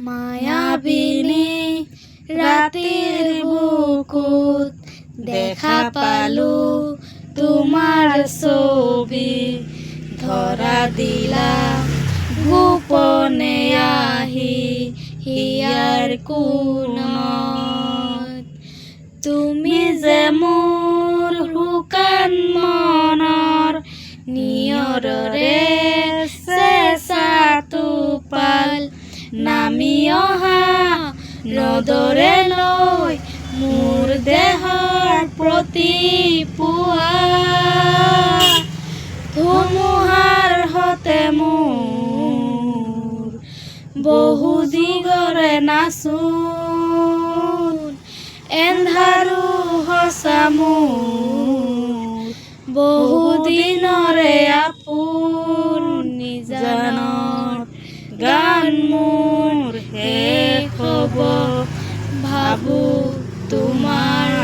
মায়াবিনী ৰাতিৰ বুকুত দেখা পালো তোমাৰ ছবি, ধৰা দিলা গোপনে আহি হিয়াৰ কোণত। তুমি যে মোৰ শুকান মনৰ নিয়ৰৰে চেঁচা টোপাল, নামি অহা নদৰে লৈ মোৰ দেহৰ প্ৰতি পুৱা। ধুমুহাৰ হতে মোৰ বহু দিগৰে নাচোন, এন্ধাৰো সঁচা মোৰ বহু দিনৰে আপোন। নিজানৰ গান মোৰ শেষ হ'ব, ভাবো তোমাৰ